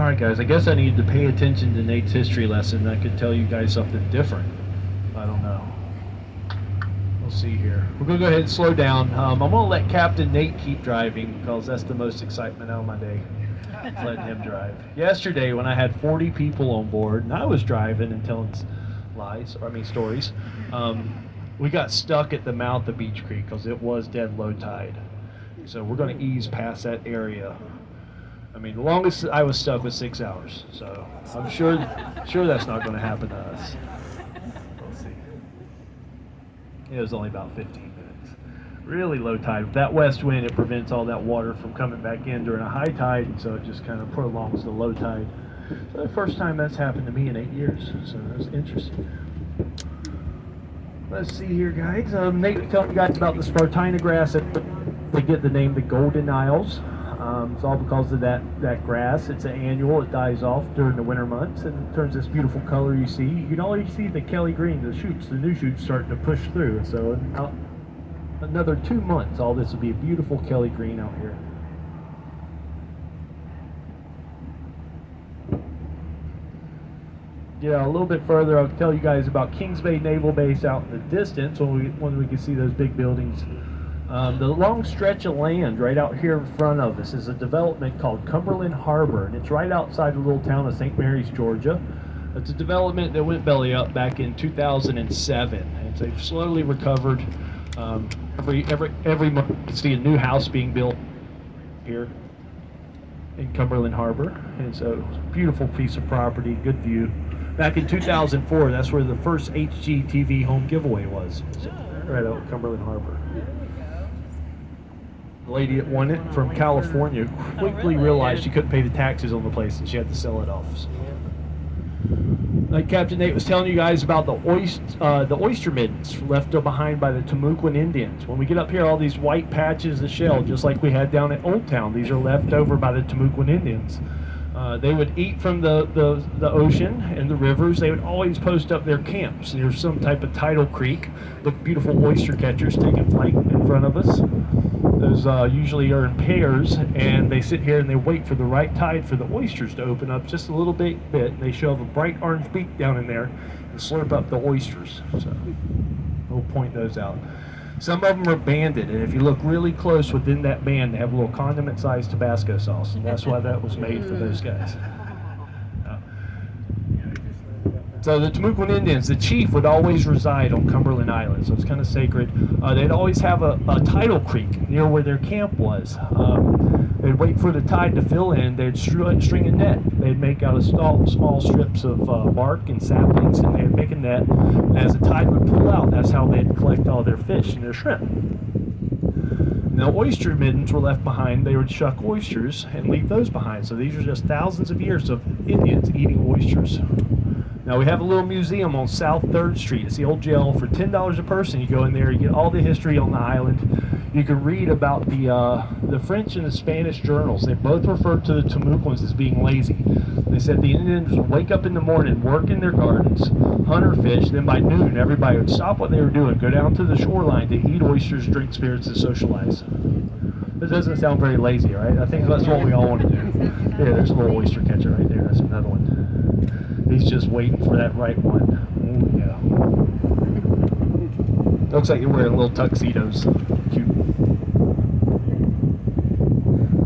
Alright guys, I guess I need to pay attention to Nate's history lesson. I could tell you guys something different. I don't know. We'll see here. We're going to go ahead and slow down. I'm going to let Captain Nate keep driving because that's the most excitement out of my day. Letting him drive. Yesterday when I had 40 people on board and I was driving and telling stories, we got stuck at the mouth of Beech Creek because it was dead low tide. So we're going to ease past that area. I mean, the longest I was stuck was 6 hours, so I'm sure that's not going to happen to us. We'll see. It was only about 15 minutes. Really low tide. With that west wind, it prevents all that water from coming back in during a high tide, and so it just kind of prolongs the low tide. So the first time that's happened to me in 8 years, so that's interesting. Let's see here, guys. Nate was telling you guys about the Spartina grass. They get the name the Golden Isles. It's all because of that grass. It's an annual. It dies off during the winter months and it turns this beautiful color you see. You can already see the Kelly green, the shoots, the new shoots starting to push through. So in another 2 months, all this will be a beautiful Kelly green out here. Yeah, a little bit further, I'll tell you guys about Kings Bay Naval Base out in the distance when we can see those big buildings. The long stretch of land right out here in front of us is a development called Cumberland Harbor, and it's right outside the little town of St. Mary's, Georgia. It's a development that went belly up back in 2007, and they've slowly recovered. Every month you can see a new house being built here in Cumberland Harbor, and so it's a beautiful piece of property, good view. Back in 2004, that's where the first HGTV home giveaway was, right out at Cumberland Harbor. The lady that won it from California quickly realized she couldn't pay the taxes on the place and she had to sell it off. So, like Captain Nate was telling you guys about the oyster middens left behind by the Timucuan Indians. When we get up here, all these white patches of shell, just like we had down at Old Town, these are left over by the Timucuan Indians. They would eat from the ocean and the rivers. They would always post up their camps. There's some type of tidal creek. Look, beautiful oyster catchers taking flight in front of us. Those usually are in pairs, and they sit here and they wait for the right tide for the oysters to open up just a little bit. And they shove a bright orange beak down in there and slurp up the oysters. So we'll point those out. Some of them are banded, and if you look really close within that band, they have a little condiment-sized Tabasco sauce, and that's why that was made for those guys. So the Timucuan Indians, the chief would always reside on Cumberland Island, so it's kind of sacred. They'd always have a tidal creek near where their camp was. They'd wait for the tide to fill in. They'd string a net. They'd make out of small strips of bark and saplings, and they'd make a net. And as the tide would pull out, that's how they'd collect all their fish and their shrimp. Now, oyster middens were left behind. They would shuck oysters and leave those behind. So these are just thousands of years of Indians eating oysters. Now we have a little museum on South 3rd Street. It's the old jail. For $10 a person, you go in there, you get all the history on the island. You can read about the French and the Spanish journals. They both referred to the Timucuans as being lazy. They said the Indians would wake up in the morning, work in their gardens, hunt or fish, then by noon everybody would stop what they were doing, go down to the shoreline to eat oysters, drink spirits, and socialize. This doesn't sound very lazy, right? I think that's what we all want to do. Yeah, there's a little oyster catcher right there. That's another one. He's just waiting for that right one. Ooh, yeah. Looks like you're wearing little tuxedos. Cute.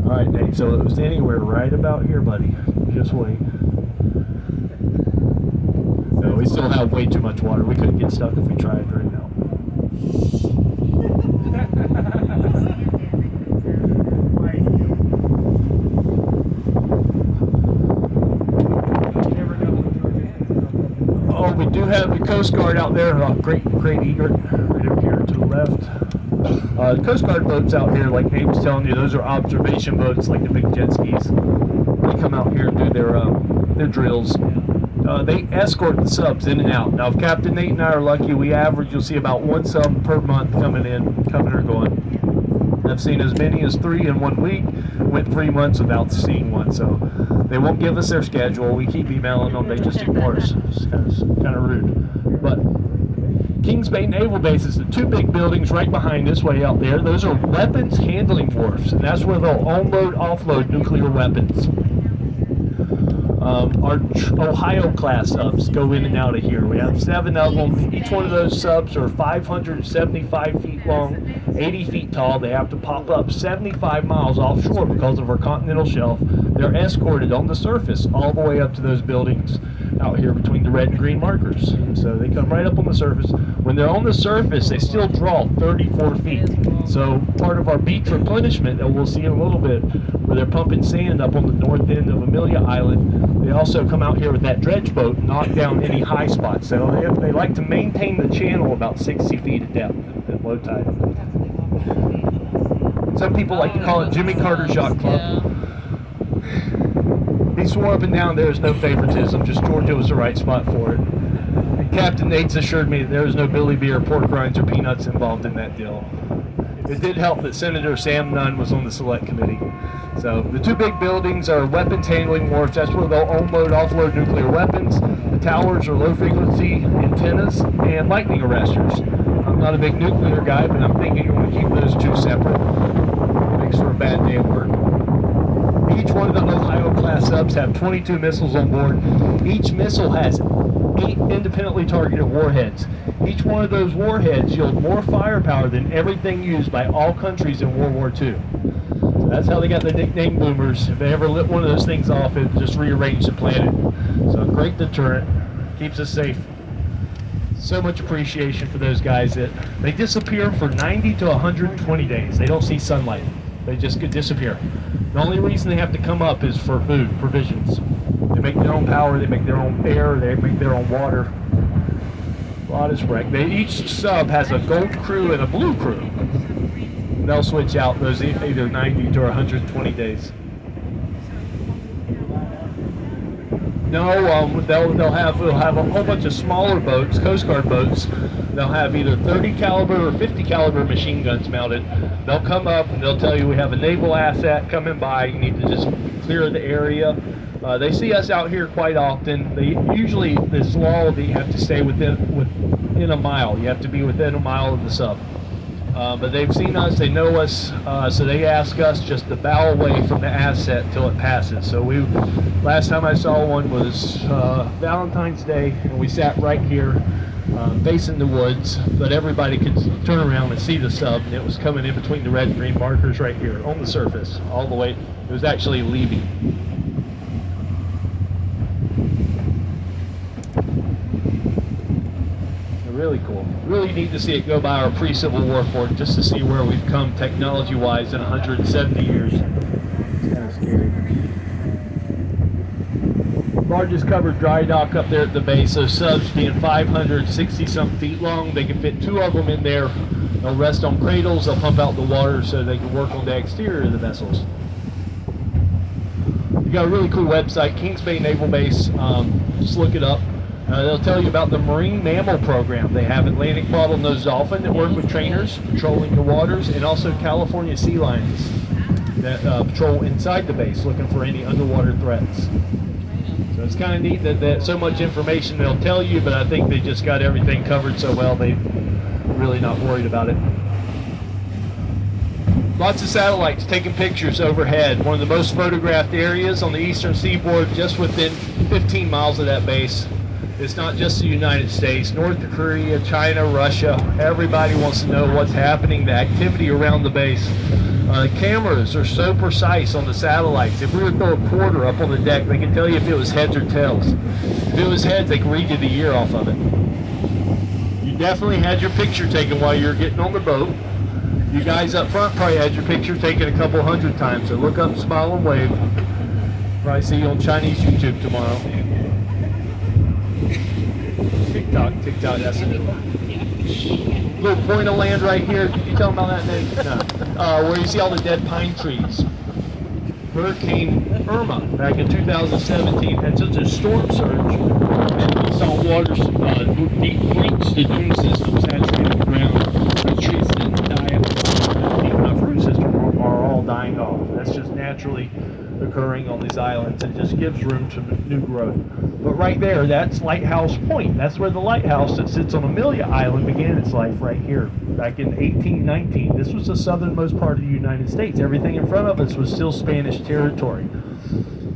Alright, Nate, so it was anywhere right about here, buddy. Just wait. No, we still have way too much water. We couldn't get stuck if we tried right now. We do have the Coast Guard out there, Great Egret, right over here to the left. The Coast Guard boats out here, like Nate was telling you, those are observation boats, like the big jet skis. They come out here and do their drills. They escort the subs in and out. Now, if Captain Nate and I are lucky, we average, you'll see about one sub per month coming or going. I've seen as many as 3 in 1 week. Went 3 months without seeing one, so they won't give us their schedule. We keep emailing them. They just ignore us. It's kind of rude. But Kings Bay Naval Base is the 2 big buildings right behind this way out there. Those are weapons handling wharfs, and that's where they'll unload, offload nuclear weapons. Our Ohio class subs go in and out of here. We have 7 of them. Each one of those subs are 575 feet long, 80 feet tall. They have to pop up 75 miles offshore because of our continental shelf. They're escorted on the surface all the way up to those buildings out here between the red and green markers. So they come right up on the surface. When they're on the surface, they still draw 34 feet. So part of our beach replenishment that we'll see in a little bit, where they're pumping sand up on the north end of Amelia Island, they also come out here with that dredge boat and knock down any high spots. So they like to maintain the channel about 60 feet of depth at low tide. Some people like to call it Jimmy Carter's Yacht Club. He swore up and down there is no favoritism, just Georgia was the right spot for it. And Captain Nate's assured me that there is no Billy Beer, pork rinds, or peanuts involved in that deal. It did help that Senator Sam Nunn was on the select committee. So the 2 big buildings are weapons handling wharfs. That's where they'll unload, offload nuclear weapons. The towers are low frequency antennas and lightning arresters. I'm not a big nuclear guy, but I'm thinking you want to keep those 2 separate. Makes for a bad day at work. Each one of the Ohio class subs have 22 missiles on board. Each missile has 8 independently targeted warheads. Each one of those warheads yield more firepower than everything used by all countries in World War II. So that's how they got the nickname boomers. If they ever lit one of those things off, it just rearranged the planet. So a great deterrent, keeps us safe. So much appreciation for those guys that they disappear for 90 to 120 days. They don't see sunlight. They just could disappear. The only reason they have to come up is for food, provisions. They make their own power, they make their own air, they make their own water. A lot is wrecked. Each sub has a gold crew and a blue crew. And they'll switch out those either 90 to 120 days. No, we'll have a whole bunch of smaller boats, Coast Guard boats. They'll have either 30 caliber or 50 caliber machine guns mounted. They'll come up and they'll tell you we have a naval asset coming by. You need to just clear the area. They see us out here quite often. They usually, this law that you have to stay within a mile. You have to be within a mile of the sub. But they've seen us, they know us, so they ask us just to bow away from the asset till it passes. So last time I saw one was Valentine's Day, and we sat right here facing the woods, but everybody could turn around and see the sub, and it was coming in between the red and green markers right here on the surface, all the way. It was actually leaving. Really cool. Really neat to see it go by our pre-Civil War fort, just to see where we've come technology-wise in 170 years. It's kind of scary. Largest covered dry dock up there at the base. Those subs being 560-some feet long, they can fit 2 of them in there. They'll rest on cradles. They'll pump out the water so they can work on the exterior of the vessels. You got a really cool website, Kings Bay Naval Base. Just look it up. They'll tell you about the Marine Mammal Program. They have Atlantic bottlenose dolphin that work with trainers patrolling the waters, and also California sea lions that patrol inside the base looking for any underwater threats. So it's kind of neat that so much information they'll tell you, but I think they just got everything covered so well they're really not worried about it. Lots of satellites taking pictures overhead. One of the most photographed areas on the eastern seaboard, just within 15 miles of that base. It's not just the United States, North Korea, China, Russia. Everybody wants to know what's happening, the activity around the base. The cameras are so precise on the satellites. If we were to throw a quarter up on the deck, they can tell you if it was heads or tails. If it was heads, they can read you the year off of it. You definitely had your picture taken while you were getting on the boat. You guys up front probably had your picture taken a couple 100 times, so look up, smile, and wave. Probably see you on Chinese YouTube tomorrow. TikTok, that's it. Little point of land right here. Did you tell them about that, Nate? No. Where you see all the dead pine trees. Hurricane Irma back in 2017 had such a storm surge that salt water breached the dune system, saturated the ground. The trees didn't die out. Even our fruit system are all dying off. That's just naturally occurring on these islands. It just gives room to new growth. But right there, that's Lighthouse Point. That's where the lighthouse that sits on Amelia Island began its life, right here, back in 1819. This was the southernmost part of the United States. Everything in front of us was still Spanish territory.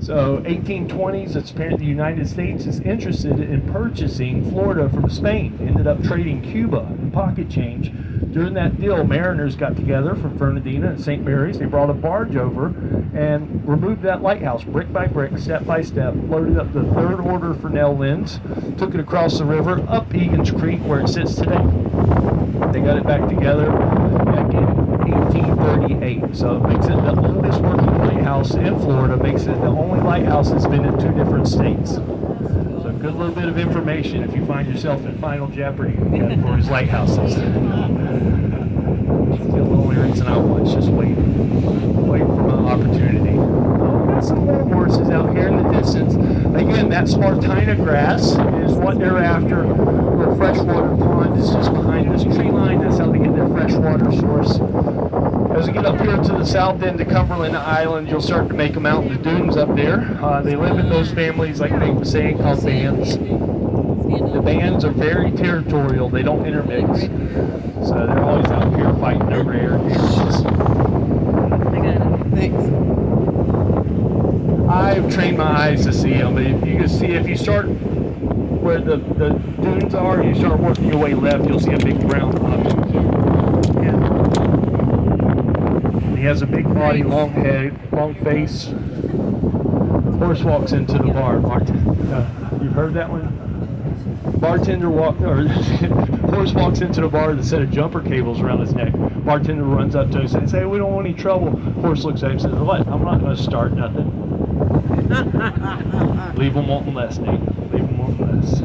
So 1820s, it's apparent the United States is interested in purchasing Florida from Spain. Ended up trading Cuba and pocket change. During that deal, mariners got together from Fernandina and St. Mary's. They brought a barge over and removed that lighthouse brick by brick, step by step, loaded up the third order Fresnel lens, took it across the river, up Egan's Creek where it sits today. They got it back together back in 1838. So it makes it the oldest working lighthouse in Florida, makes it the only lighthouse that's been in 2 different states. So a good little bit of information if you find yourself in Final Jeopardy categories lighthouses. It's the only reason I watch, just waiting for my opportunity. Oh, we got some more horses out here in the distance. Again, that Spartina grass is what they're after. The freshwater pond is just behind this tree line. That's how they get their freshwater source. As we get up here to the south end of Cumberland Island, you'll start to make them out in the dunes up there. They live in those families, like Nate was saying, called bands. The bands are very territorial. They don't intermix. So they're always out here fighting over areas. Thanks. I've trained my eyes to see them. You can see if you start where the dunes are, you start working your way left, you'll see a big brown object. He has a big body, long head, long face. Horse walks into the bar. You've heard that one? Horse walks into the bar with a set of jumper cables around his neck. Bartender runs up to him and says, "Hey, we don't want any trouble." Horse looks at him and says, "What? I'm not going to start nothing." Leave them wanting less, Nate. Leave them wanting less.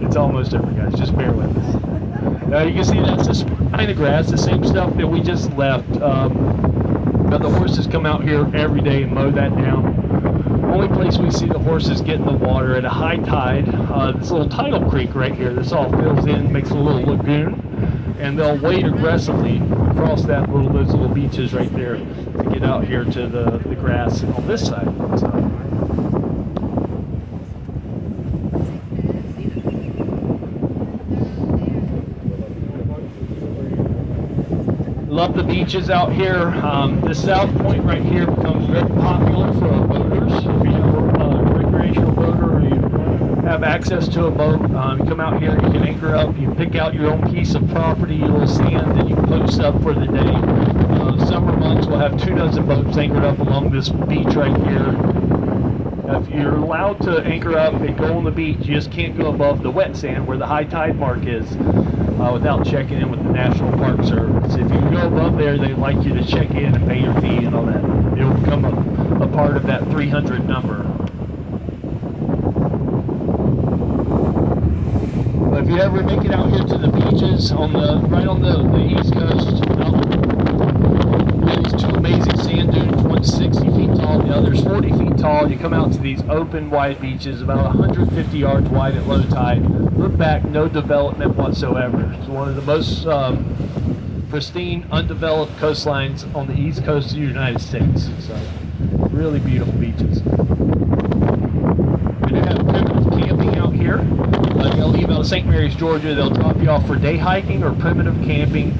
It's almost over, guys. Just bear with us. Now you can see that's the Spartina grass, the same stuff that we just left. But the horses come out here every day and mow that down. Only place we see the horses get in the water at a high tide, this little tidal creek right here. This all fills in, makes a little lagoon, and they'll wade aggressively across those little beaches right there to get out here to the grass on this side. So. Love the beaches out here. The South Point right here becomes very popular for our boaters. If you're a recreational boater or you have access to a boat, you come out here, you can anchor up, you pick out your own piece of property, a little sand, and you can post up for the day. Summer months we'll have 24 boats anchored up along this beach right here. If you're allowed to anchor up and go on the beach, you just can't go above the wet sand where the high tide mark is without checking in with the National Park Service. If you go above there, they like you to check in and pay your fee and all that. It'll become a part of that 300 number. But if you ever make it out here to the beaches right on the East Coast, these 2 amazing sand dunes, one's 60 feet tall, the other's 40 feet tall. You come out to these open, wide beaches, about 150 yards wide at low tide. Look back, no development whatsoever. It's one of the most pristine, undeveloped coastlines on the East Coast of the United States. So, really beautiful beaches. We do have primitive camping out here. You'll leave out of St. Mary's, Georgia. They'll drop you off for day hiking or primitive camping.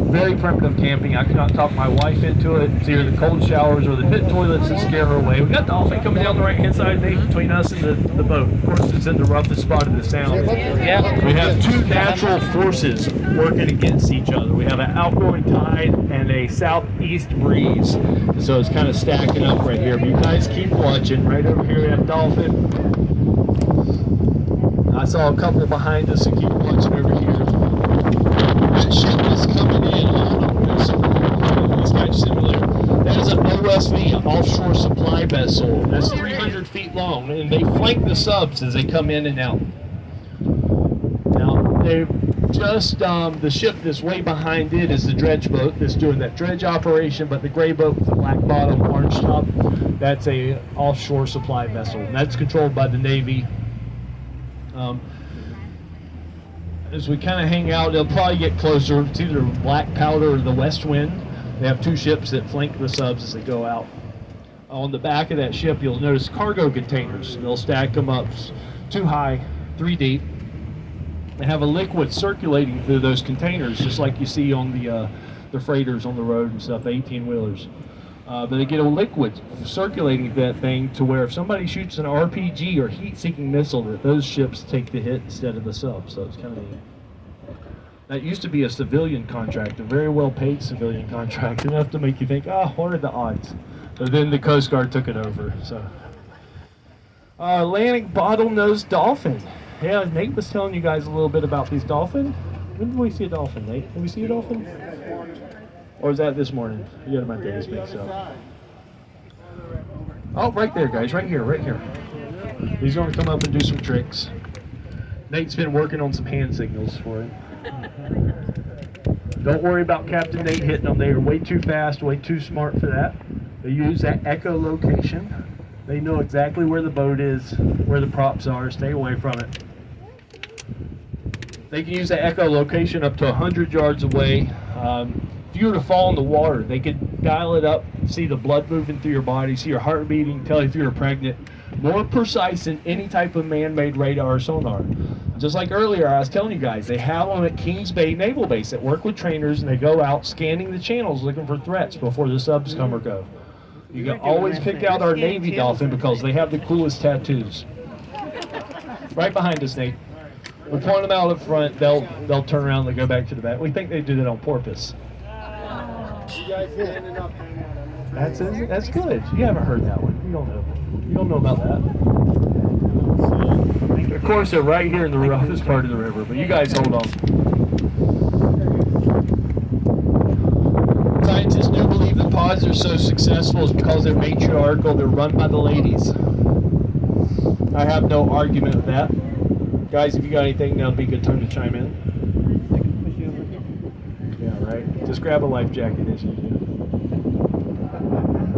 Very primitive camping. I cannot talk my wife into it. It's either the cold showers or the pit toilets that scare her away. We got dolphin coming down the right-hand side, Nate, between us and the boat. Of course, it's in the roughest spot of the sound. Yeah. We have 2 natural forces working against each other. We have an outgoing tide and a southeast breeze. So it's kind of stacking up right here. But you guys keep watching. Right over here, we have dolphin. I saw a couple behind us, and keep watching over here. That ship is coming in. This guy's similar. That is an OSV, an offshore supply vessel. That's 300 feet long, and they flank the subs as they come in and out. Now, they just the ship that's way behind it is the dredge boat that's doing that dredge operation, but the gray boat with the black bottom, orange top, that's a offshore supply vessel, and that's controlled by the Navy. As we kind of hang out, they'll probably get closer. It's either Black Powder or the West Wind. They have 2 ships that flank the subs as they go out. On the back of that ship, you'll notice cargo containers. They'll stack them up 2 high, 3 deep. They have a liquid circulating through those containers, just like you see on the the freighters on the road and stuff, the 18-wheelers. But they get a liquid circulating that thing to where if somebody shoots an RPG or heat-seeking missile, that those ships take the hit instead of the subs. So it's kind of neat. That used to be a civilian contract, a very well-paid civilian contract, enough to make you think, what are the odds? But then the Coast Guard took it over. So, Atlantic bottlenose dolphin. Yeah, Nate was telling you guys a little bit about these dolphins. When did we see a dolphin, Nate? Did we see a dolphin? Or was that this morning? You got my days mixed up. Oh, right there, guys. Right here, right here. He's going to come up and do some tricks. Nate's been working on some hand signals for him. Don't worry about Captain Nate hitting them. They are way too fast, way too smart for that. They use that echolocation. They know exactly where the boat is, where the props are. Stay away from it. They can use that echolocation up to 100 yards away. If you were to fall in the water, they could dial it up, see the blood moving through your body, see your heart beating, tell if you're pregnant. More precise than any type of man-made radar or sonar. Just like earlier, I was telling you guys, they have them at Kings Bay Naval Base that work with trainers, and they go out scanning the channels looking for threats before the subs come or go. You can always pick out our Navy Dolphin because they have the coolest tattoos. Right behind us, Nate. We point them out up front, they'll turn around and they go back to the back. We think they do that on purpose. That's good. You haven't heard that one. You don't know. You don't know about that. Of course, they're right here in the roughest part of the river, but you guys hold on. Scientists do believe the pods are so successful is because they're matriarchal, they're run by the ladies. I have no argument with that. Guys, if you got anything, now would be a good time to chime in. Yeah, right. Just grab a life jacket as you do.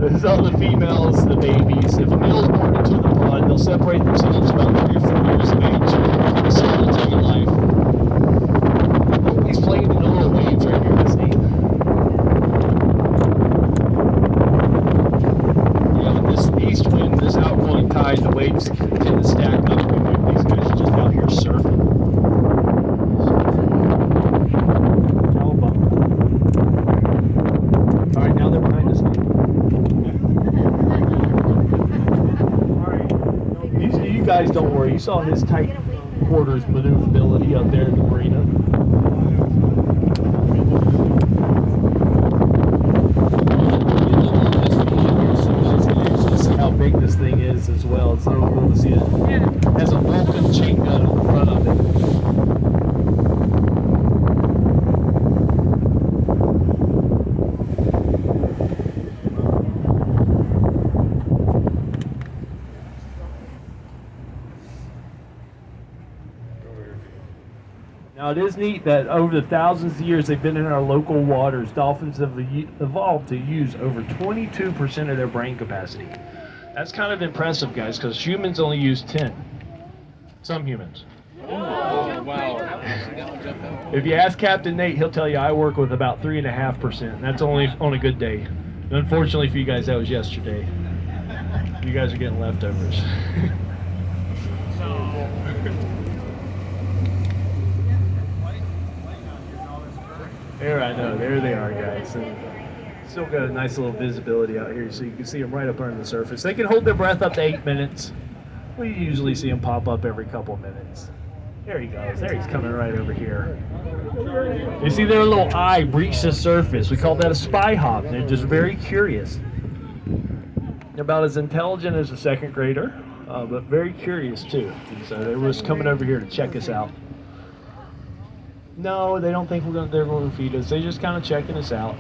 This is all the females, the babies. If a male's born into the pod, they'll separate themselves about 3 or 4 years of age. So they'll take a life. Oh, he's playing in the little waves right here, isn't he? Yeah, with this east wind, this outgoing tide, the waves tend to stack up. These guys are just out here surfing. Oh, bummer. All right, now they're behind us. You guys don't worry. You saw his tight quarters maneuverability up there in the marina. See how big this thing is as well. It's so cool to see it. It has a Vulcan chain gun on the front of it. Now it is neat that over the thousands of years they've been in our local waters, dolphins have evolved to use over 22% of their brain capacity. That's kind of impressive, guys, because humans only use 10. Some humans. Oh, wow. If you ask Captain Nate, he'll tell you I work with about 3.5%, and that's only on a good day. Unfortunately for you guys, that was yesterday. You guys are getting leftovers. There, I know. There they are, guys. And still got a nice little visibility out here, so you can see them right up under the surface. They can hold their breath up to 8 minutes. We usually see them pop up every couple of minutes. There he goes. There he's coming right over here. You see their little eye breach the surface. We call that a spy hop. They're just very curious. They're about as intelligent as a second grader, but very curious too. And so they were just coming over here to check us out. No, they don't think they're going to feed us. They're just kind of checking us out.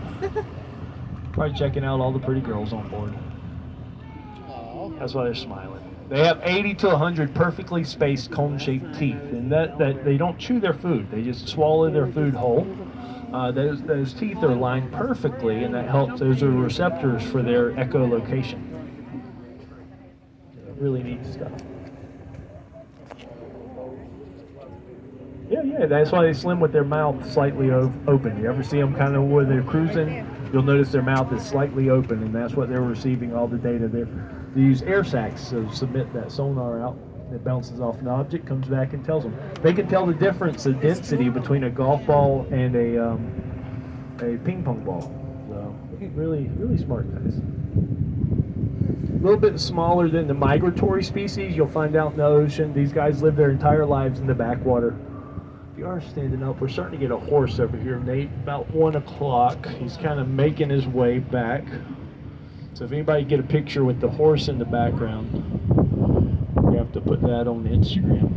Probably checking out all the pretty girls on board. That's why they're smiling. They have 80 to 100 perfectly spaced cone-shaped teeth, and that they don't chew their food. They just swallow their food whole. Those teeth are lined perfectly, and that helps. Those are receptors for their echolocation. Really neat stuff. Yeah, that's why they swim with their mouth slightly open. You ever see them kind of where they're cruising? You'll notice their mouth is slightly open, and that's what they're receiving all the data. They use air sacs to submit that sonar out. It bounces off an object, comes back, and tells them. They can tell the difference, the density between a golf ball and a a ping pong ball. So really, really smart guys. A little bit smaller than the migratory species you'll find out in the ocean. These guys live their entire lives in the backwater. If you are standing up, we're starting to get a horse over here, Nate. About 1 o'clock. He's kind of making his way back. So if anybody get a picture with the horse in the background, you have to put that on Instagram.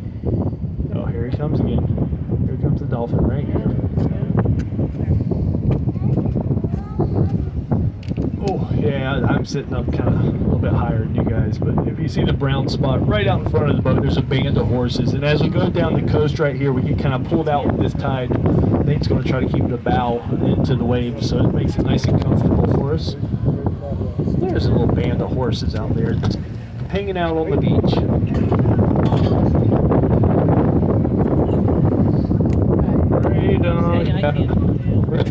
Oh, here he comes again. Here comes the dolphin right here. Oh, yeah, I'm sitting up kind of a little bit higher than you guys, but if you see the brown spot right out in front of the boat, there's a band of horses. And as we go down the coast right here, we get kind of pulled out with this tide. Nate's going to try to keep the bow into the waves, so it makes it nice and comfortable for us. There's a little band of horses out there that's hanging out on the beach. Right on. We're at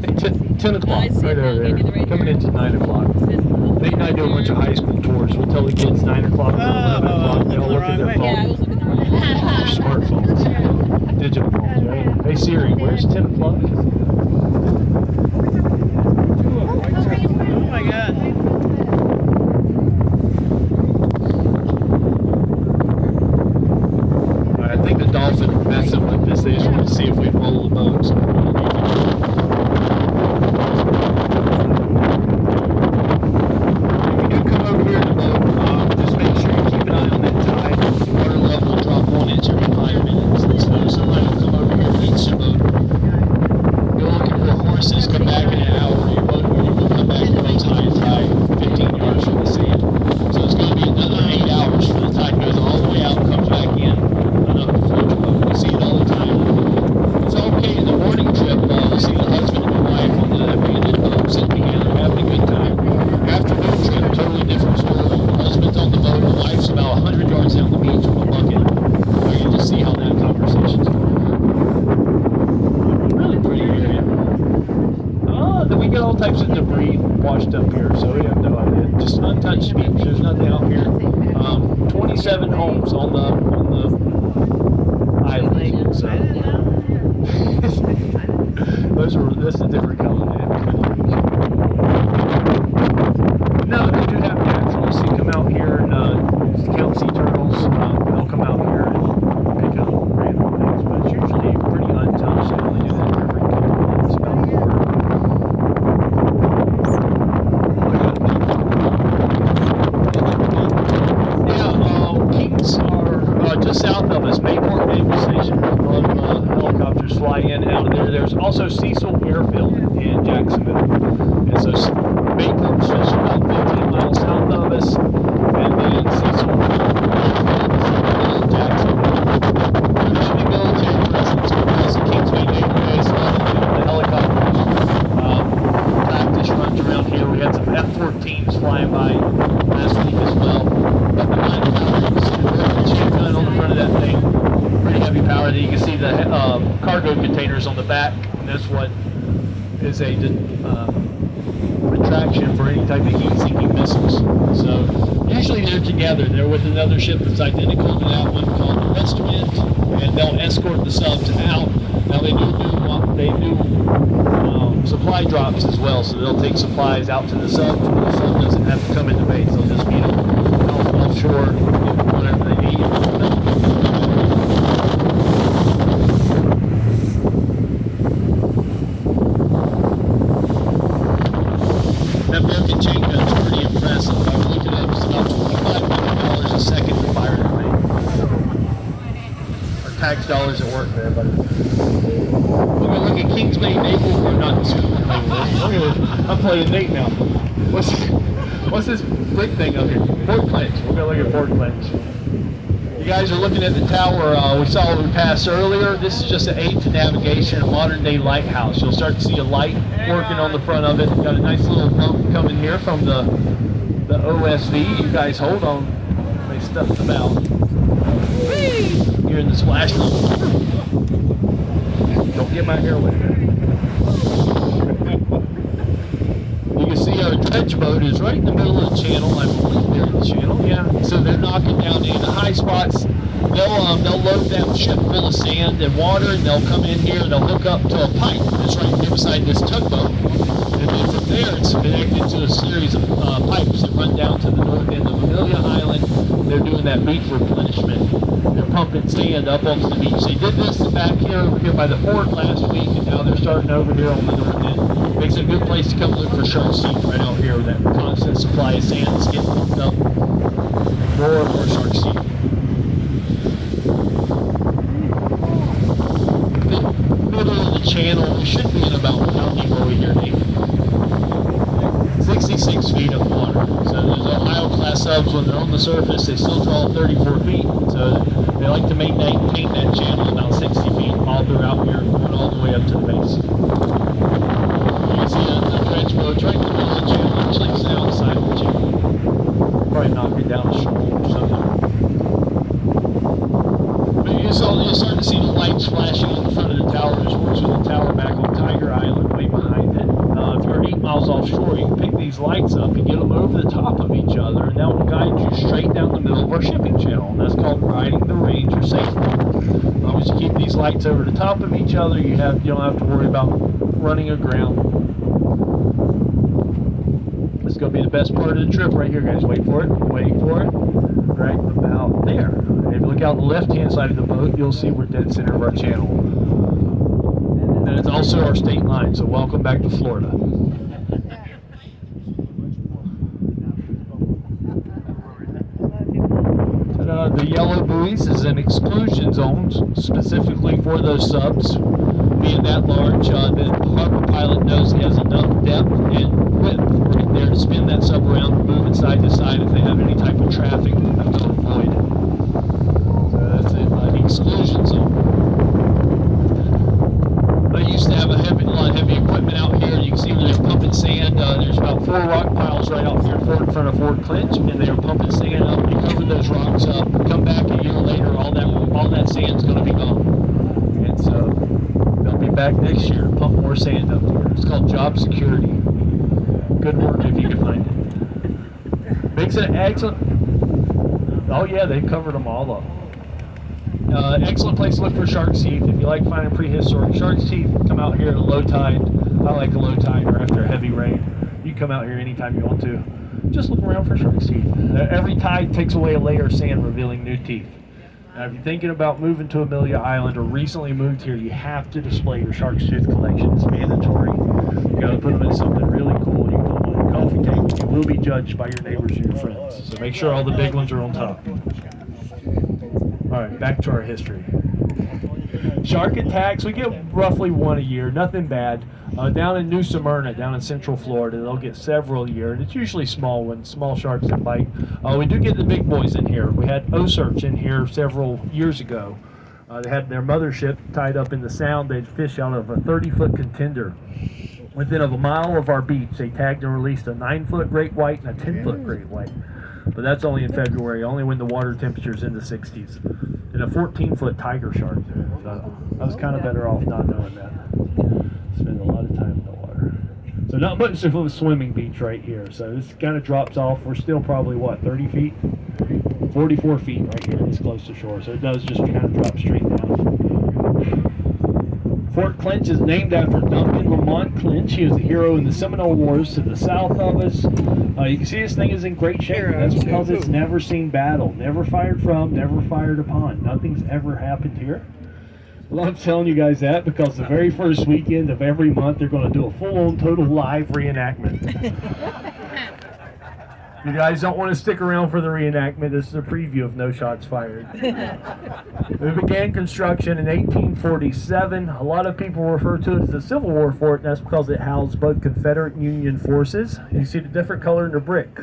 10 o'clock, right over there. Coming into 9 o'clock. Nate and I do a bunch of high school tours. We'll tell the kids 9 o'clock or 11 o'clock. They all look at their phone. Smartphones. Digital phones, right? Hey Siri, where's 10 o'clock? Oh my God. I think the dolphin are messing with this. They just want to see if we roll the boat. So if you do come over here to the boat, just make sure you keep an eye on that tide. The water level will drop 1 inch every 5 minutes. So somebody will come over here and beach the boat. Go looking for horses, come back in an hour. Your boat will come back your boat's high and dry, 15 yards from the sand. So it's going to be another 8 hours for the tide goes all the way out and comes back in. Enough to float the boat. We see it all the time. It's okay in the morning trip. We'll see the husband and the wife on the abandoned boat sitting together having a good time. Afternoon trip, totally different story. The husband's on the boat, the wife's about 100 yards down the beach with a bucket. You can just see how that conversation's going. Really pretty area. Then we get all types of debris washed up here, so we have no idea. Just untouched beach. There's nothing out here. 27 homes on the island. So this is a different color than no, they do have cats. You'll see come out here and count sea turtles. They'll come out here and pick up random things, but it's usually pretty untouched. They only do that every couple of minutes about the water. Kings are just south of us. Mayport Naval Station. A lot of helicopters fly in and out of there. There's also Cecil Airfield in Jacksonville. And so Mayport's just about 15 miles south of us. And then Cecil Airfield is in Jacksonville. There's heavy military presence because the Kingsway Naval Base, the helicopters practice runs around here. We had some F-14s flying by last week as well. But the line of power, you can see the machine gun on the front of that thing. Pretty heavy power. Then you can see the cargo containers on the back. And that's what is a attraction for any type of heat-seeking missiles. So usually they're together. They're with another ship that's identical to that one called the West Wind, and they'll escort the subs out. Now they do supply drops as well, so they'll take supplies out to the subs where the sub doesn't have to come into base. They'll just meet them offshore, give them whatever they need. That broken chain gun's pretty impressive. I was looking at it, it's about $2,500 a second to fire that thing. Our tax dollars at work there, buddy. We're going to look at Kingsway Naval, or not I'm playing Nate now. What's this big thing up here? Port Clinch. We're going to look at Port Clinch. You guys are looking at the tower we saw when we passed earlier. This is just an aid to navigation, a modern day lighthouse. You'll start to see a light working on the front of it. Got a nice little boat coming here from the OSV. You guys hold on. They stuffed them out. You're in the splash zone. Don't get my hair wet. You can see our dredge boat is right in the middle of the channel. I believe they're in the channel, yeah. So they're knocking down in the high spots. They'll load that ship full of sand and water, and they'll come in here and they'll hook up to a pipe that's right here beside this tugboat. And then from there, it's connected to a series of pipes that run down to the north end of Amelia Island. They're doing that beach replenishment. They're pumping sand up onto the beach. They did this back here by the fort last week, and now they're starting over here on the north end. Makes it a good place to come look for shark seed right out here with that constant supply of sand that's getting pumped up. More and more shark seed. Middle of the channel, we should be in about how deep are we here, Nate? 66 feet of water. So there's Ohio class subs, when they're on the surface, they still draw 34 feet. So they like to maintain that channel about 60 feet all throughout here, going all the way up to the base. You can see the dredge boats right in the middle of the channel. Actually, it's the outside of the channel. Probably knock it down a shoal or something. But you're starting to see the lights flashing in the front of the tower. There's works with the tower back on Tiger Island, way behind it. If you're 8 miles offshore, you can pick these lights up and get them over the top of each other, and that will guide you straight down the middle of our shipping channel. And that's called riding the Ranger safely. As long as you keep these lights over the top of each other, you don't have to worry about running aground. This is going to be the best part of the trip right here, guys. Wait for it. Wait for it. Right about there. If you look out the left-hand side of the boat, you'll see we're dead center of our channel. And it's also our state line, so welcome back to Florida. The yellow buoys is an exclusion zone specifically for those subs. Being that large, the harbor pilot knows he has enough depth and width right there to spin that sub around and move it side to side if they have any type of traffic they have to avoid. So that's an exclusion zone. I used to have a lot of heavy equipment out here. You can see where they're pumping sand. There's about 4 rock piles right out here in front of Fort Clinch, and they're pumping sand up. You cover those rocks up, come back a year later, all that sand's going to be gone. And so they'll be back next year to pump more sand up here. It's called job security. Good work if you can find it. Makes it excellent. Oh yeah, they covered them all up. Excellent place to look for shark teeth. If you like finding prehistoric shark teeth, come out here at a low tide. I like a low tide or after a heavy rain. You can come out here anytime you want to. Just look around for shark teeth. Every tide takes away a layer of sand, revealing new teeth. Now, if you're thinking about moving to Amelia Island or recently moved here, you have to display your shark tooth collection. It's mandatory. You got to put them in something really cool. You can put them on your coffee table. You will be judged by your neighbors and your friends. So make sure all the big ones are on top. All right, back to our history. Shark attacks, we get roughly one a year, nothing bad. Down in New Smyrna, down in Central Florida, they'll get several a year, and it's usually small ones, small sharks that bite. We do get the big boys in here. We had Osage in here several years ago. They had their mothership tied up in the sound. They'd fish out of a 30-foot contender. Within a mile of our beach, they tagged and released a 9-foot great white and a 10-foot great white. But that's only in February, only when the water temperature's in the 60s. And a 14-foot tiger shark. So I was kind of better off not knowing that. Spend a lot of time in the water. So not much of a swimming beach right here. So this kind of drops off. We're still probably, what, 30 feet? 44 feet right here, this close to shore. So it does just kind of drop straight down. Fort Clinch is named after Duncan Lamont Clinch. He was a hero in the Seminole Wars to the south of us. You can see this thing is in great shape. That's because it's never seen battle. Never fired from, never fired upon. Nothing's ever happened here. I love telling you guys that because the very first weekend of every month, they're going to do a full-on total live reenactment. You guys don't want to stick around for the reenactment. This is a preview of No Shots Fired. We began construction in 1847. A lot of people refer to it as the Civil War fort, and that's because it housed both Confederate and Union forces. You see the different color in the brick.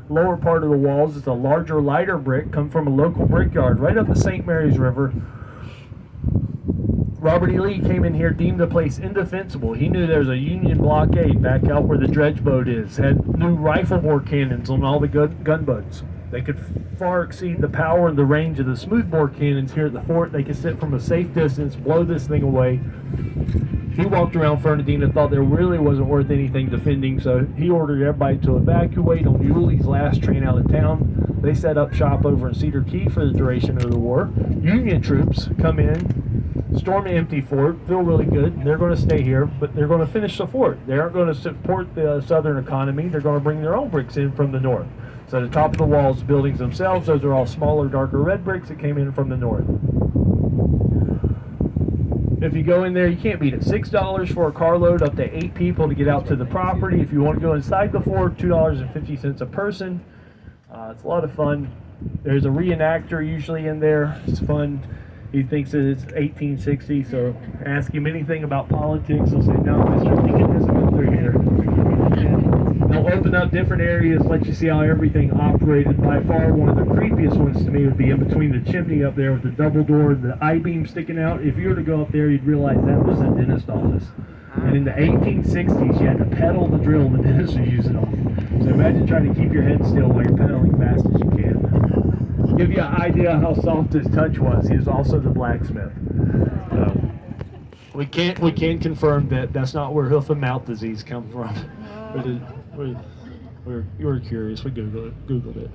Lower part of the walls is a larger, lighter brick, come from a local brickyard right up the St. Mary's River. Robert E. Lee came in here, deemed the place indefensible. He knew there was a Union blockade back out where the dredge boat is. Had new rifle bore cannons on all the gunboats. They could far exceed the power and the range of the smoothbore cannons here at the fort. They could sit from a safe distance, blow this thing away. He walked around Fernandina, thought there really wasn't worth anything defending, so he ordered everybody to evacuate on Yulee's last train out of town. They set up shop over in Cedar Key for the duration of the war. Union troops come in, storm an empty fort, feel really good. They're going to stay here, but they're going to finish the fort. They aren't going to support the southern economy. They're going to bring their own bricks in from the north. So the top of the walls, buildings themselves, those are all smaller, darker red bricks that came in from the north. If you go in there, you can't beat it. $6 for a carload, up to 8 people to get out to the property. If you want to go inside the fort, $2.50 a person. It's a lot of fun. There's a reenactor usually in there. It's fun. He thinks that it's 1860, so ask him anything about politics. He'll say, no, Mr. Lincoln doesn't go through here. They'll open up different areas, let you see how everything operated. By far, one of the creepiest ones to me would be in between the chimney up there with the double door and the I-beam sticking out. If you were to go up there, you'd realize that was a dentist office. And in the 1860s, you had to pedal the drill the dentist was using on you. So imagine trying to keep your head still while you're pedaling fast as you can. Give you an idea how soft his touch was. He was also the blacksmith. We can confirm that that's not where hoof and mouth disease comes from. We were curious. We Googled it.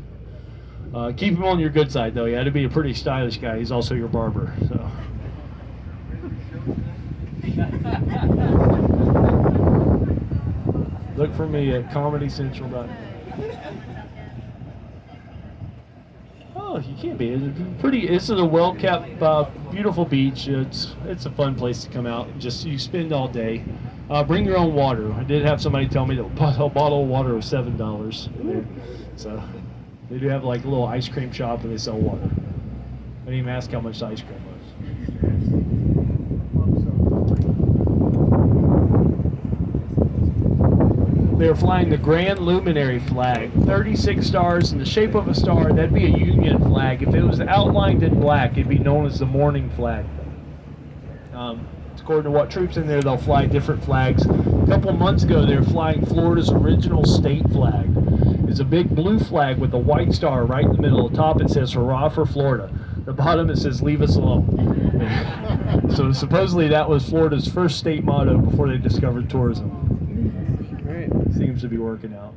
Keep him on your good side, though. He had to be a pretty stylish guy. He's also your barber. So. Look for me at ComedyCentral.net. Oh, you can't be. It's pretty. This is a well-kept, beautiful beach. It's a fun place to come out. Just you spend all day. Bring your own water. I did have somebody tell me that a bottle of water was $7. So they do have like a little ice cream shop and they sell water. I didn't even ask how much the ice cream was. They were flying the Grand Luminary flag, 36 stars in the shape of a star. That'd be a Union flag. If it was outlined in black, it'd be known as the morning flag. According to what troops in there, they'll fly different flags. A couple of months ago, they were flying Florida's original state flag. It's a big blue flag with a white star right in the middle. The top it says "Hurrah for Florida." The bottom it says "Leave us alone." So supposedly that was Florida's first state motto before they discovered tourism. Right. Seems to be working out.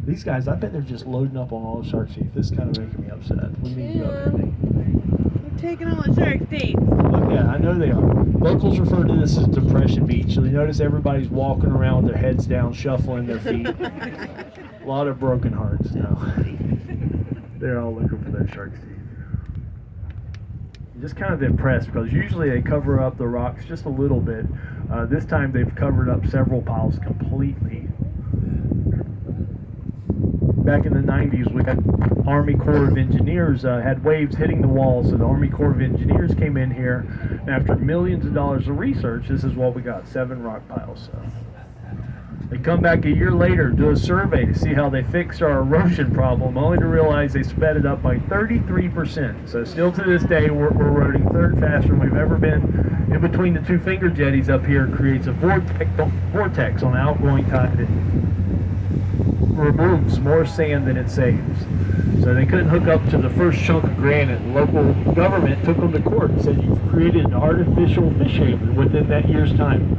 These guys, I bet they're just loading up on all the shark teeth. This is kind of making me upset. We need to go up there. They're taking all the shark teeth. Oh, yeah, I know they are. Locals refer to this as Depression Beach. So you notice everybody's walking around with their heads down, shuffling their feet. A lot of broken hearts now. They're all looking for those shark's teeth. I'm just kind of impressed because usually they cover up the rocks just a little bit. This time they've covered up several piles completely. Back in the 90s, we had Army Corps of Engineers had waves hitting the wall, so the Army Corps of Engineers came in here, and after millions of dollars of research, this is what we got, 7 rock piles. So they come back a year later, do a survey to see how they fixed our erosion problem, only to realize they sped it up by 33%. So still to this day, we're eroding third faster than we've ever been. In between the 2 finger jetties up here creates a vortex on the outgoing tide. It removes more sand than it saves. So they couldn't hook up to the first chunk of granite. The local government took them to court and said, you've created an artificial fish haven within that year's time.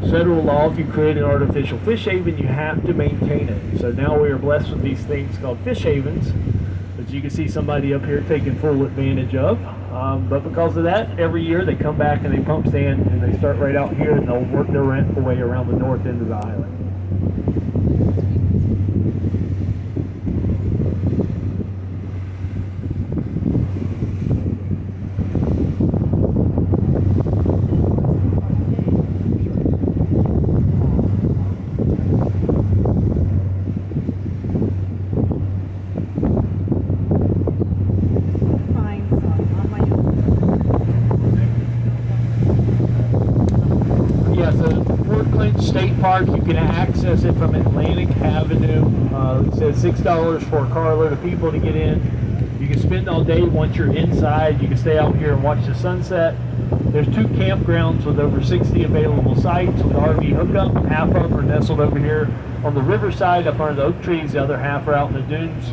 Federal law, if you create an artificial fish haven, you have to maintain it. So now we are blessed with these things called fish havens, that you can see somebody up here taking full advantage of. But because of that, every year they come back and they pump sand and they start right out here and they'll work their way around the north end of the island. Park, you can access it from Atlantic Avenue. It says $6 for a carload of people to get in. You can spend all day once you're inside. You can stay out here and watch the sunset. There's 2 campgrounds with over 60 available sites with RV hookup. Half of them are nestled over here on the riverside up under the oak trees. The other half are out in the dunes.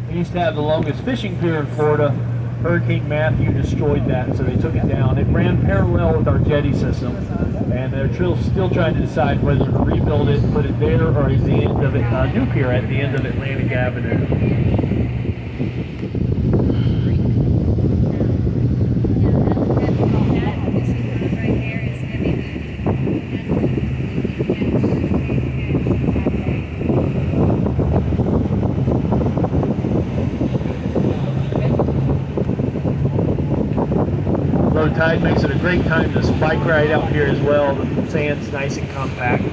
We used to have the longest fishing pier in Florida. Hurricane Matthew destroyed that, so they took it down. It ran parallel with our jetty system, and they're still trying to decide whether to rebuild it, put it there, or at the end of it, new pier at the end of Atlantic Avenue. Low tide makes it a great time to bike ride out here as well. The sand's nice and compact.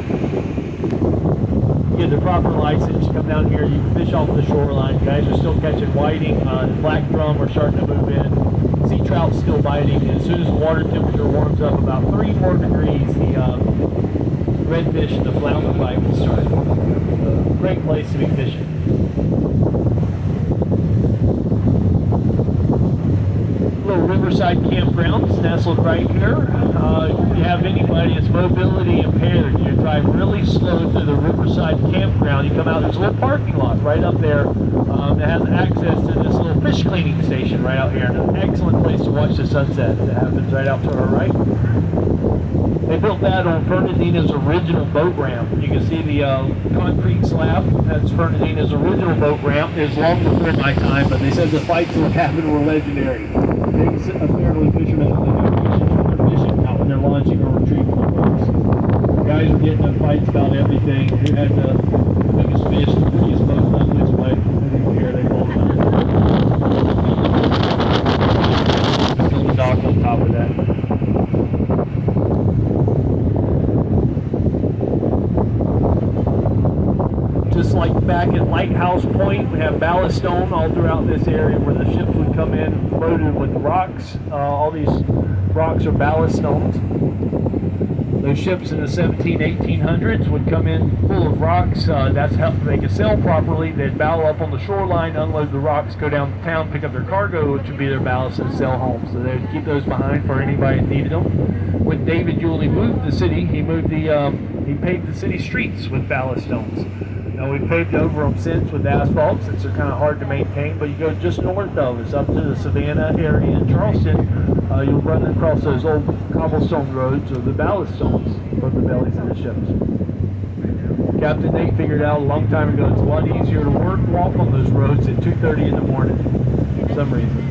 Get the proper license, come down here, you can fish off the shoreline. Guys are still catching whiting. The black drum are starting to move in. Sea trout's still biting. And as soon as the water temperature warms up about 3 more degrees, the redfish and the flounder bite will start. Great place to be fishing. Little riverside campgrounds nestled right here. If you have anybody that's mobility impaired, you drive really slow through the riverside campground. You come out, there's a little parking lot right up there that has access to this little fish cleaning station right out here. And an excellent place to watch the sunset that happens right out to our right. They built that on Fernandina's original boat ramp. You can see the concrete slab. That's Fernandina's original boat ramp. It was long before my time, but they said the fights that happened were legendary. Apparently fishermen are fishing out when they're launching or retrieving the boats. Guys were getting in fights about everything. Who had the biggest fish, the prettiest boat up this way. I think here they both are. Build a dock on top of that. Just like back at Lighthouse Point, we have ballast stone all throughout this area where the ships would come in loaded with rocks. All these rocks are ballast stones. Those ships in the 1800s would come in full of rocks. That's how they could sail properly. They'd bow up on the shoreline, unload the rocks, go down to town, pick up their cargo, which would be their ballast, and sail home. So they'd keep those behind for anybody that needed them. When David Yulee moved the city, he paved the city streets with ballast stones. Now we've paved over them since with asphalt, since they're kind of hard to maintain, but you go just north of us up to the Savannah area in Charleston, you'll run across those old cobblestone roads or the ballast stones from the bellies of the ships. Captain Nate figured out a long time ago it's a lot easier to walk on those roads at 2:30 in the morning for some reason.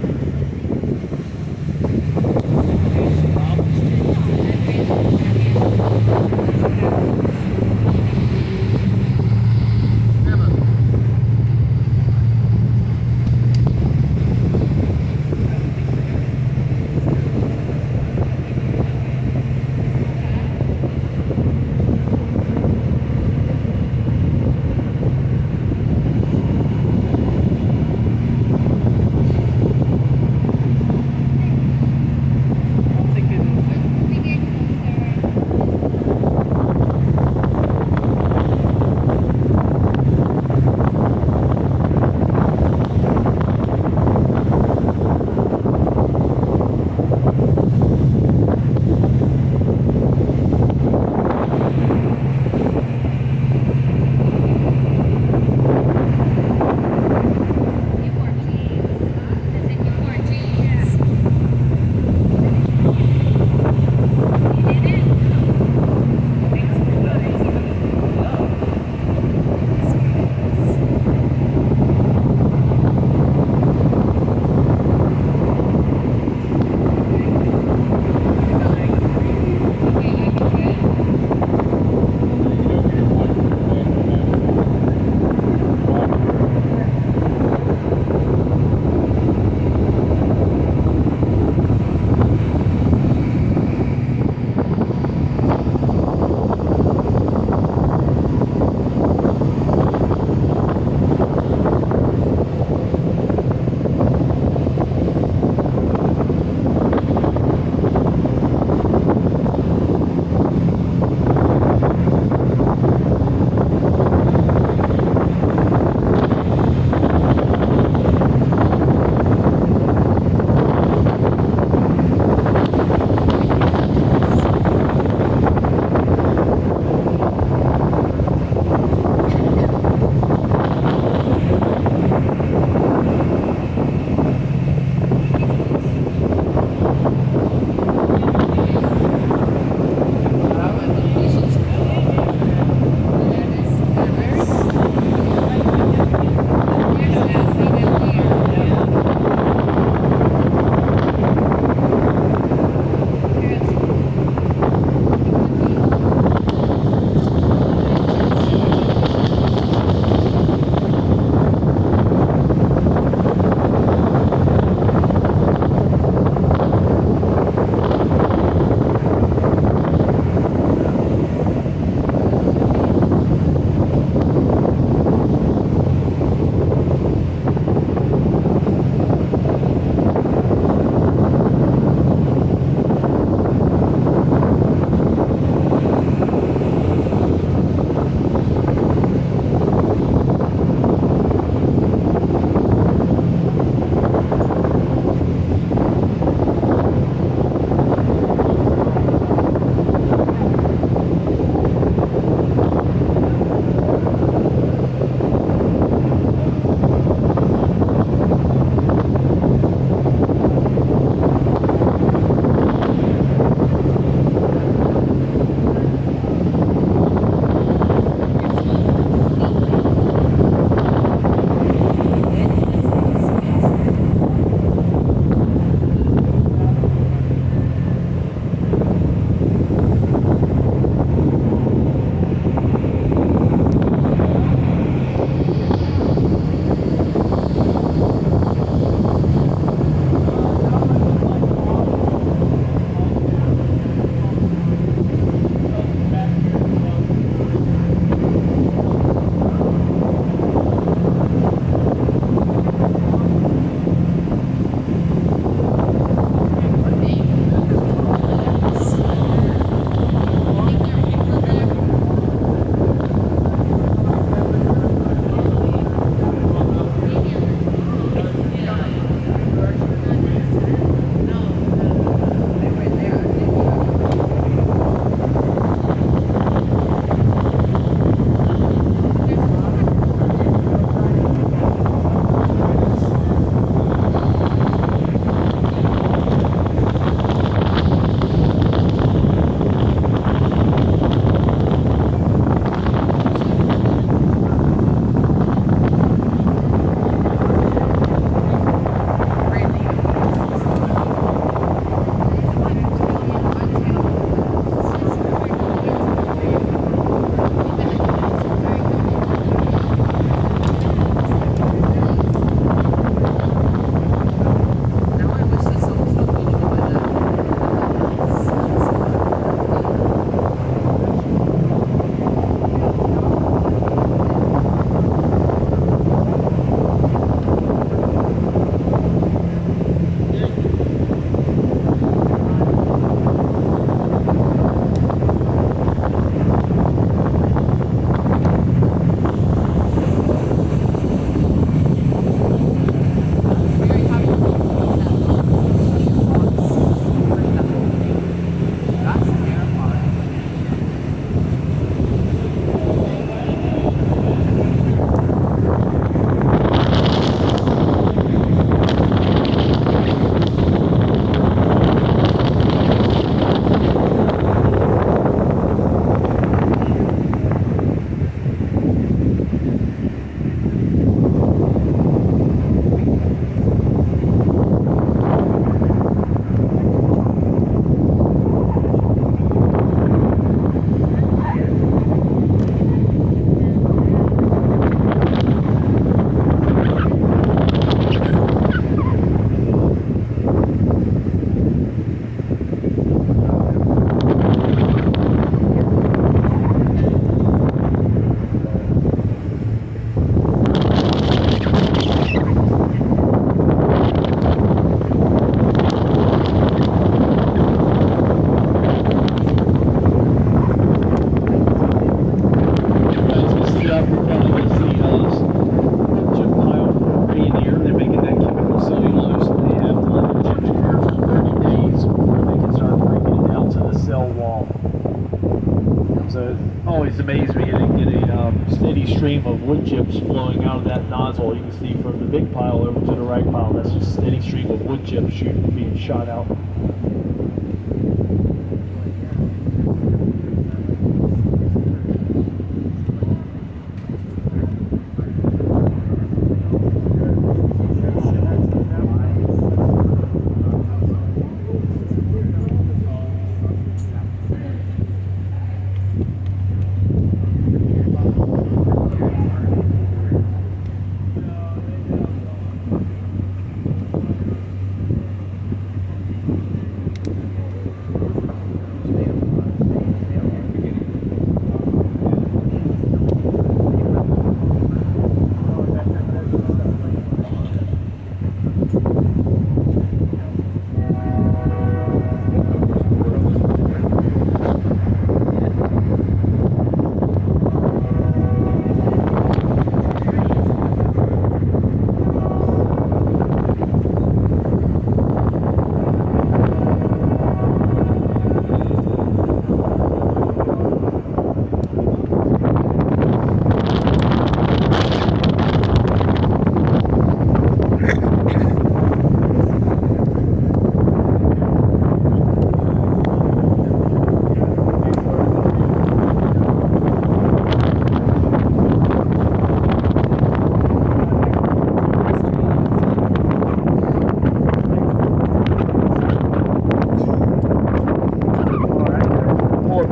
always amazed me getting a steady stream of wood chips flowing out of that nozzle. You can see from the big pile over to the right pile, that's just a steady stream of wood chips being shot out.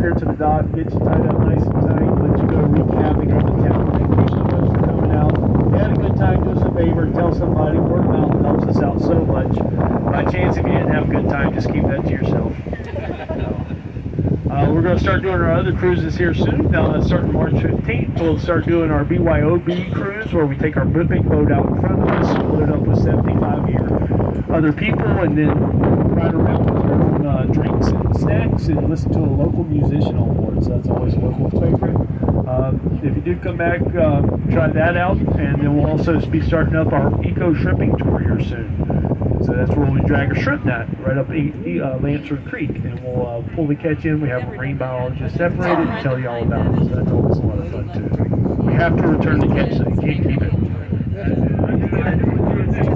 To the dock, get you tied up nice and tight, let you go recapping on the town. Thank you so much for coming out. If you had a good time, do us a favor, tell somebody. Word of mouth helps us out so much. By chance, if you didn't have a good time, just keep that to yourself. We're going to start doing our other cruises here soon. Starting March 15th, we'll start doing our BYOB cruise, where we take our big boat out in front of us, split it up with 75 other people, and then ride around with our own drinks and snacks and listen to a local musician on board. So that's always a local favorite. If you do come back, try that out, and then we'll also be starting up our eco shrimping tour here soon. So that's where we drag a shrimp net right up Lancer Creek, and we'll pull the catch in. We have a marine biologist separated and tell you all about it. So that's always a lot of fun too. You have to return the catch, so you can't keep it.